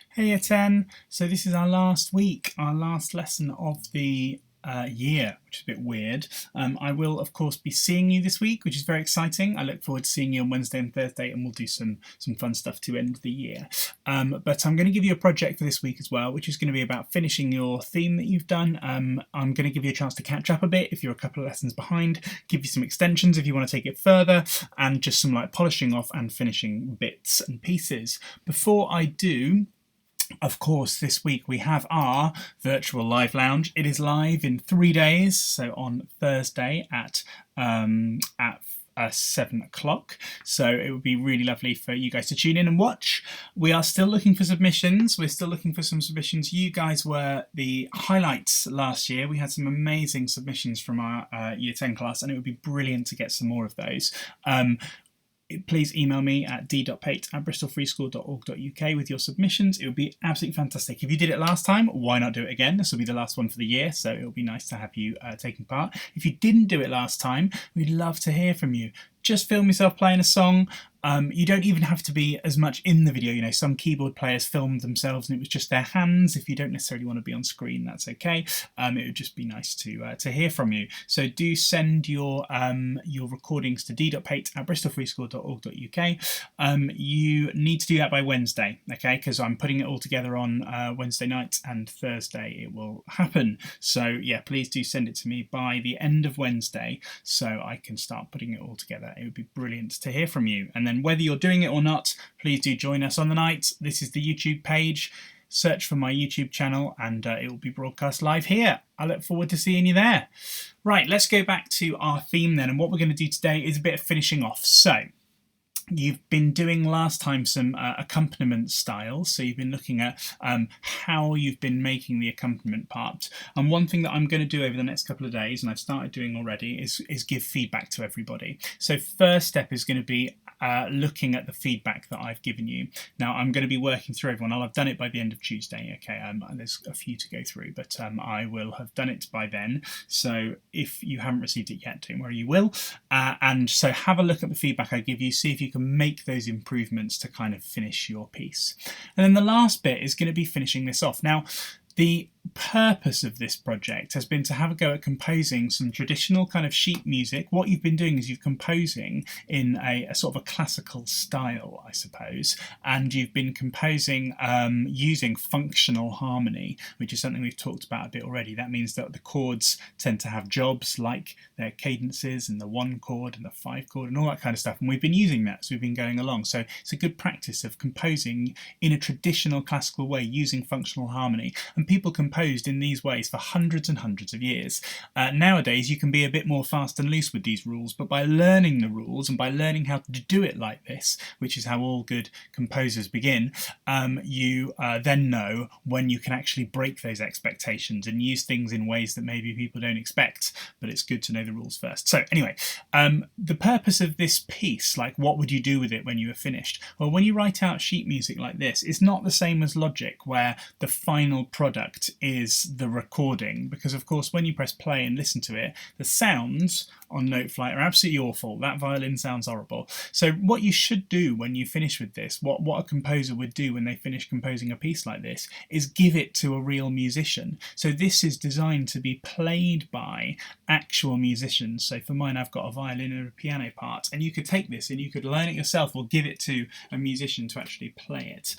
Hey, it's 10. So this is our last week, our last lesson of the year, which is a bit weird. I will, of course, be seeing you this week, which is very exciting. I look forward to seeing you on Wednesday and Thursday, and we'll do some fun stuff to end the year. But I'm going to give you a project for this week as well, which is going to be about finishing your theme that you've done. I'm going to give you a chance to catch up a bit if you're a couple of lessons behind, give you some extensions if you want to take it further, and just some like polishing off and finishing bits and pieces. Before I do, of course, this week we have our virtual live lounge. It is live in 3 days, so on Thursday at 7 o'clock. So it would be really lovely for you guys to tune in and watch. We are still looking for submissions. We're still looking for some submissions. You guys were the highlights last year. We had some amazing submissions from our Year 10 class, and it would be brilliant to get some more of those. Please email me at d.pate@bristolfreeschool.org.uk with your submissions. It would be absolutely fantastic. If you did it last time, why not do it again? This will be the last one for the year, so it'll be nice to have you taking part. If you didn't do it last time, we'd love to hear from you. Just film yourself playing a song. You don't even have to be as much in the video. You know, some keyboard players filmed themselves and it was just their hands. If you don't necessarily want to be on screen, that's okay. It would just be nice to hear from you. So do send your recordings to d.pate@bristolfreeschool.org.uk. You need to do that by Wednesday, okay? Because I'm putting it all together on Wednesday night, and Thursday it will happen. So yeah, please do send it to me by the end of Wednesday so I can start putting it all together. It would be brilliant to hear from you. And then whether you're doing it or not, please do join us on the night. This is the YouTube page. Search for my YouTube channel and it will be broadcast live here. I look forward to seeing you there. Right, let's go back to our theme then. And what we're going to do today is a bit of finishing off. So you've been doing last time some accompaniment styles, so you've been looking at how you've been making the accompaniment part. And one thing that I'm going to do over the next couple of days, and I've started doing already, is give feedback to everybody. So first step is going to be looking at the feedback that I've given you. Now I'm going to be working through everyone. I'll have done it by the end of Tuesday. Okay, there's a few to go through, but I will have done it by then. So if you haven't received it yet, don't worry, you will. And so have a look at the feedback I give you, see if you can make those improvements to kind of finish your piece. And then the last bit is going to be finishing this off. Now, the purpose of this project has been to have a go at composing some traditional kind of sheet music. What you've been doing is you've composing in a sort of a classical style, I suppose, and you've been composing using functional harmony, which is something we've talked about a bit already. That means that the chords tend to have jobs like their cadences and the 1 chord and the 5 chord and all that kind of stuff, and we've been using that, so we've been going along. So it's a good practice of composing in a traditional classical way using functional harmony, and people composed in these ways for hundreds and hundreds of years. Nowadays you can be a bit more fast and loose with these rules, but by learning the rules and by learning how to do it like this, which is how all good composers begin, you then know when you can actually break those expectations and use things in ways that maybe people don't expect, but it's good to know the rules first. So anyway, the purpose of this piece, like what would you do with it when you were finished? Well, when you write out sheet music like this, it's not the same as Logic where the final product is the recording, because of course when you press play and listen to it, the sounds on Noteflight are absolutely awful. That violin sounds horrible. So what you should do when you finish with this, what a composer would do when they finish composing a piece like this, is give it to a real musician. So this is designed to be played by actual musicians. So for mine, I've got a violin and a piano part, and you could take this and you could learn it yourself or give it to a musician to actually play it.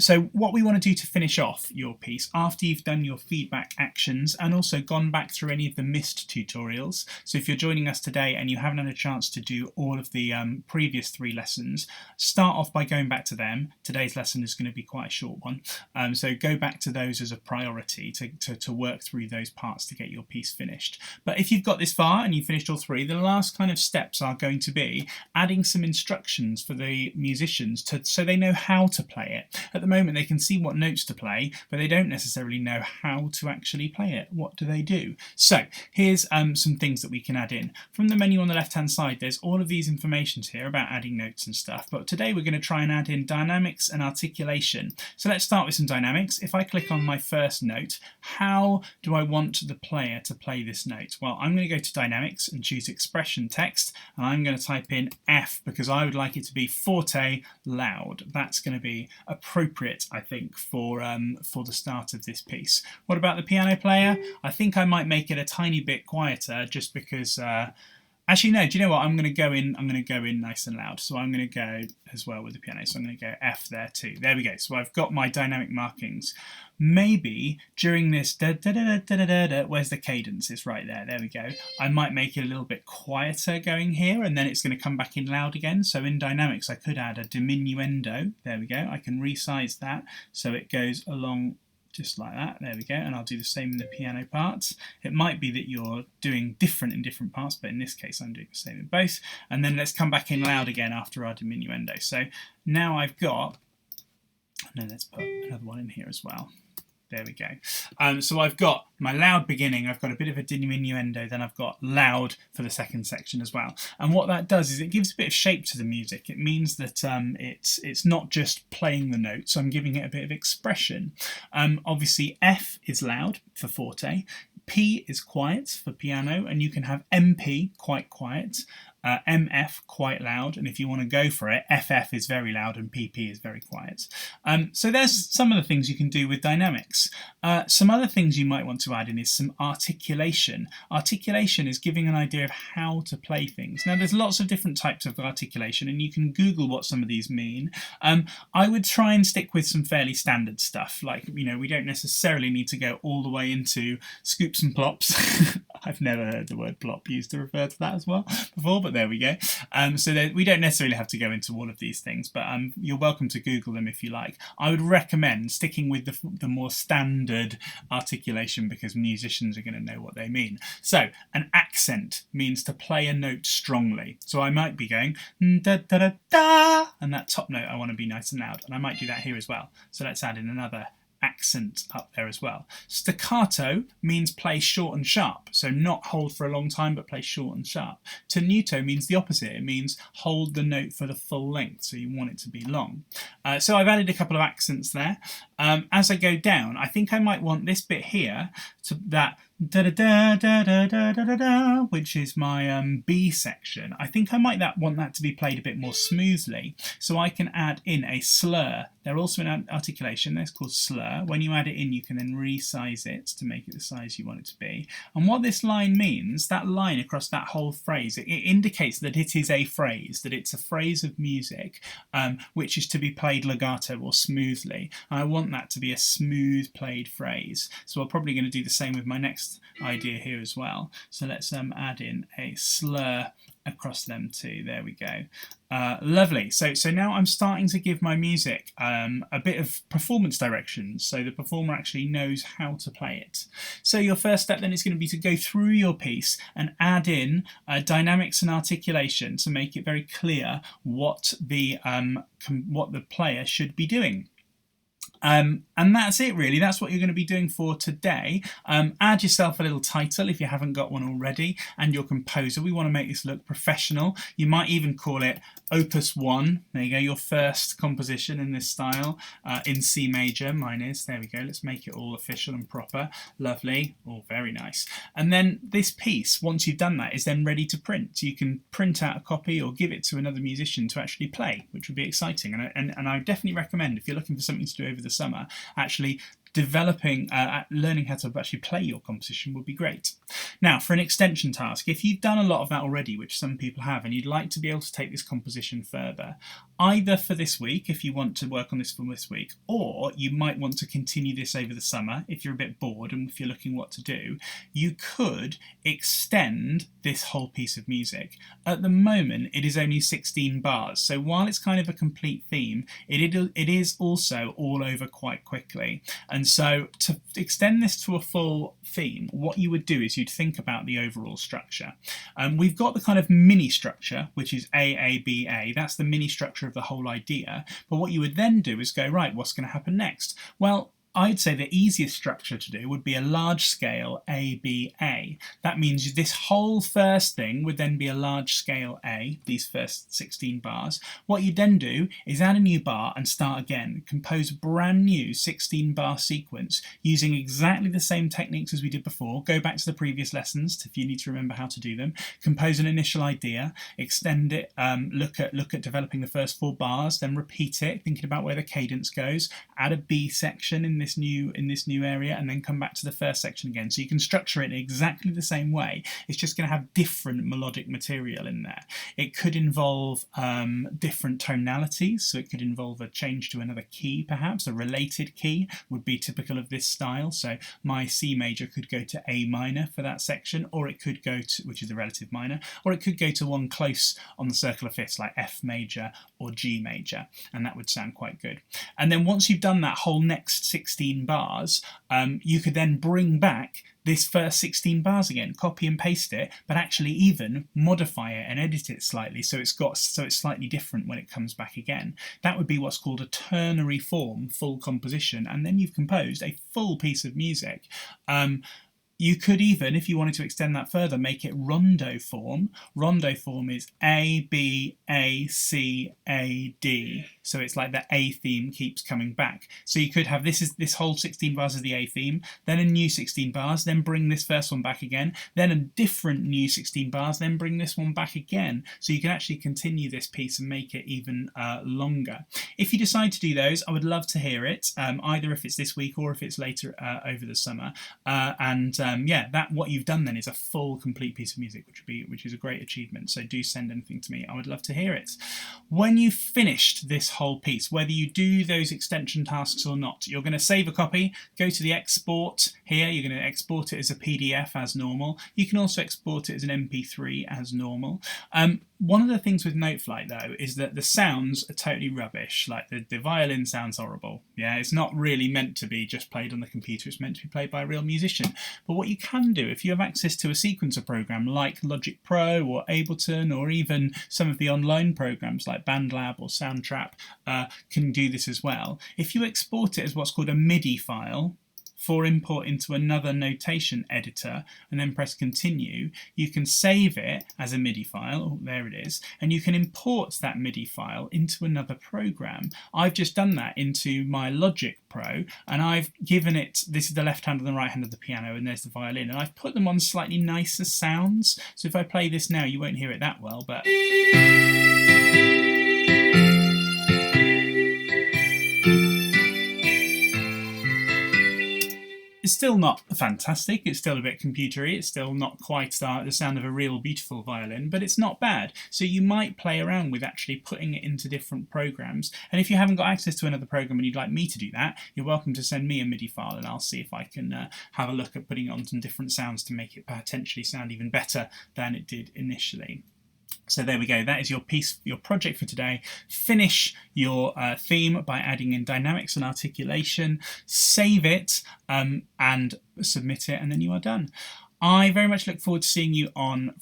So what we want to do to finish off your piece, after you've done your feedback actions and also gone back through any of the missed tutorials. So if you're joining us today and you haven't had a chance to do all of the previous 3 lessons, start off by going back to them. Today's lesson is going to be quite a short one. So go back to those as a priority to work through those parts to get your piece finished. But if you've got this far and you've finished all 3, the last kind of steps are going to be adding some instructions for the musicians so they know how to play it. At the moment they can see what notes to play, but they don't necessarily know how to actually play it. What do they do? So here's some things that we can add in. in. From the menu on the left hand side, there's all of these informations here about adding notes and stuff, but today we're going to try and add in dynamics and articulation. So let's start with some dynamics. If I click on my first note, how do I want the player to play this note? Well, I'm going to go to dynamics and choose expression text, and I'm going to type in F because I would like it to be forte loud. That's going to be appropriate, I think, for the start of this piece. What about the piano player? I think I might make it a tiny bit quieter just because actually no, do you know what, I'm going to go in nice and loud, so I'm going to go as well with the piano, so I'm going to go F there too. There we go. So I've got my dynamic markings. Maybe during this da, da, da, da, da, da, da, where's the cadence? It's right there. There we go. I might make it a little bit quieter going here, and then it's going to come back in loud again. So in dynamics I could add a diminuendo. There we go. I can resize that so it goes along just like that. There we go. And I'll do the same in the piano parts. It might be that you're doing different in different parts, but in this case I'm doing the same in both. And then let's come back in loud again after our diminuendo. So now I've got, and then let's put another one in here as well. There we go. So I've got my loud beginning, I've got a bit of a diminuendo, then I've got loud for the second section as well. And what that does is it gives a bit of shape to the music. It means that it's not just playing the notes, I'm giving it a bit of expression. Obviously F is loud for forte, P is quiet for piano, and you can have MP, quite quiet, MF quite loud, and if you want to go for it, FF is very loud and PP is very quiet. So there's some of the things you can do with dynamics. Some other things you might want to add in is some articulation. Articulation is giving an idea of how to play things. Now there's lots of different types of articulation, and you can Google what some of these mean. I would try and stick with some fairly standard stuff, like, you know, we don't necessarily need to go all the way into scoops and plops. I've never heard the word plop used to refer to that as well before, but there we go. So that we don't necessarily have to go into all of these things, but you're welcome to Google them if you like. I would recommend sticking with the more standard articulation because musicians are going to know what they mean. So an accent means to play a note strongly. So I might be going da da da da, and that top note I want to be nice and loud, and I might do that here as well. So let's add in another accent up there as well. Staccato means play short and sharp, so not hold for a long time but play short and sharp. Tenuto means the opposite, it means hold the note for the full length, so you want it to be long. So I've added a couple of accents there. As I go down, I think I might want this bit here to that da da da da da da da da da, which is my B section. I think I might want that to be played a bit more smoothly, so I can add in a slur. They're also in articulation, that's called slur. When you add it in, you can then resize it to make it the size you want it to be. And what this line means, that line across that whole phrase, it indicates that it is a phrase, that it's a phrase of music which is to be played legato or smoothly. And I want that to be a smooth played phrase. So I'm probably going to do the same with my next idea here as well. So let's add in a slur across them too. There we go. Lovely. So now I'm starting to give my music a bit of performance directions, so the performer actually knows how to play it. So your first step then is going to be to go through your piece and add in dynamics and articulation to make it very clear what the player should be doing. And that's it really, that's what you're going to be doing for today. Add yourself a little title if you haven't got one already, and your composer. We want to make this look professional. You might even call it Opus 1. There you go, your first composition in this style, in C major, mine is. There we go, let's make it all official and proper. Lovely, all very nice. And then this piece, once you've done that, is then ready to print. You can print out a copy or give it to another musician to actually play, which would be exciting. And I definitely recommend, if you're looking for something to do over the summer, actually developing, learning how to actually play your composition would be great. Now, for an extension task, if you've done a lot of that already, which some people have, and you'd like to be able to take this composition further, either for this week, if you want to work on this for this week, or you might want to continue this over the summer, if you're a bit bored and if you're looking what to do, you could extend this whole piece of music. At the moment, it is only 16 bars, so while it's kind of a complete theme, it is also all over quite quickly. And so to extend this to a full theme, what you would do is you'd think about the overall structure. We've got the kind of mini structure, which is A, that's the mini structure of the whole idea. But what you would then do is go, right, what's going to happen next? Well, I'd say the easiest structure to do would be a large scale ABA. That means this whole first thing would then be a large scale A, these first 16 bars. What you then do is add a new bar and start again. Compose a brand new 16 bar sequence using exactly the same techniques as we did before. Go back to the previous lessons if you need to remember how to do them. Compose an initial idea, extend it, look at developing the first 4 bars, then repeat it, thinking about where the cadence goes, add a B section in this new area, and then come back to the first section again. So you can structure it in exactly the same way. It's just going to have different melodic material in there. It could involve different tonalities, so it could involve a change to another key, perhaps a related key would be typical of this style. So my C major could go to A minor for that section, or it could go to, which is a relative minor, or it could go to one close on the circle of fifths like F major or G major, and that would sound quite good. And then once you've done that whole next 16 bars, you could then bring back this first 16 bars again, copy and paste it, but actually even modify it and edit it slightly so it's slightly different when it comes back again. That would be what's called a ternary form full composition, and then you've composed a full piece of music. You could even, if you wanted to extend that further, make it rondo form. Rondo form is A, B, A, C, A, D. So it's like the A theme keeps coming back. So you could have this whole 16 bars as the A theme, then a new 16 bars, then bring this first one back again, then a different new 16 bars, then bring this one back again. So you can actually continue this piece and make it even longer. If you decide to do those, I would love to hear it, either if it's this week or if it's later over the summer. Yeah, that what you've done then is a full, complete piece of music, which is a great achievement. So do send anything to me. I would love to hear it. When you've finished this whole piece, whether you do those extension tasks or not, you're going to save a copy, go to the export here. You're going to export it as a PDF as normal. You can also export it as an MP3 as normal. One of the things with Noteflight though is that the sounds are totally rubbish. Like the violin sounds horrible. Yeah, it's not really meant to be just played on the computer. It's meant to be played by a real musician. But what you can do, if you have access to a sequencer program like Logic Pro or Ableton, or even some of the online programs like BandLab or Soundtrap, can do this as well. If you export it as what's called a MIDI file for import into another notation editor and then press continue, you can save it as a MIDI file. Oh, there it is. And you can import that MIDI file into another program. I've just done that into my Logic Pro, and I've given it, this is the left hand and the right hand of the piano, and there's the violin, and I've put them on slightly nicer sounds. So if I play this now, you won't hear it that well, but it's still not fantastic, it's still a bit computery, it's still not quite the sound of a real beautiful violin, but it's not bad. So you might play around with actually putting it into different programs. And if you haven't got access to another program and you'd like me to do that, you're welcome to send me a MIDI file and I'll see if I can have a look at putting it on some different sounds to make it potentially sound even better than it did initially. So there we go, that is your piece, your project for today. Finish your theme by adding in dynamics and articulation, save it and submit it, and then you are done. I very much look forward to seeing you on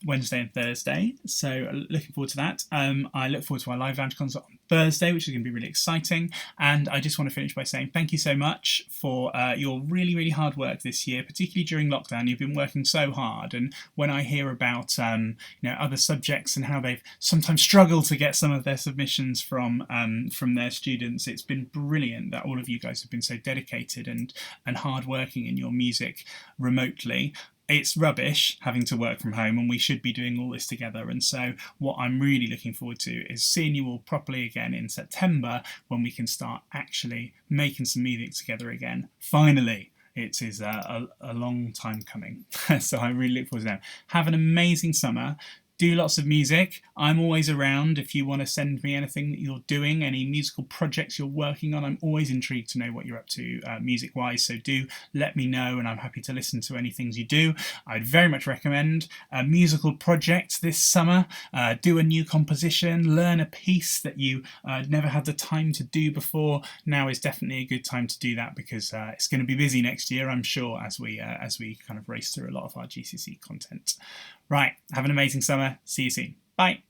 Wednesday and Thursday, so looking forward to that. I look forward to our live lounge concert on Thursday, which is going to be really exciting, and I just want to finish by saying thank you so much for your really hard work this year, particularly during lockdown. You've been working so hard, and when I hear about other subjects and how they've sometimes struggled to get some of their submissions from their students, it's been brilliant that all of you guys have been so dedicated and hard working in your music remotely. It's rubbish having to work from home, and we should be doing all this together. And so what I'm really looking forward to is seeing you all properly again in September, when we can start actually making some music together again. Finally. It is a long time coming. So I really look forward to that. Have an amazing summer. Do lots of music. I'm always around if you want to send me anything that you're doing, any musical projects you're working on. I'm always intrigued to know what you're up to music-wise, so do let me know, and I'm happy to listen to any things you do. I'd very much recommend a musical project this summer. Do a new composition, learn a piece that you never had the time to do before. Now is definitely a good time to do that, because it's going to be busy next year, I'm sure, as we kind of race through a lot of our GCSE content. Right, have an amazing summer. See you soon. Bye.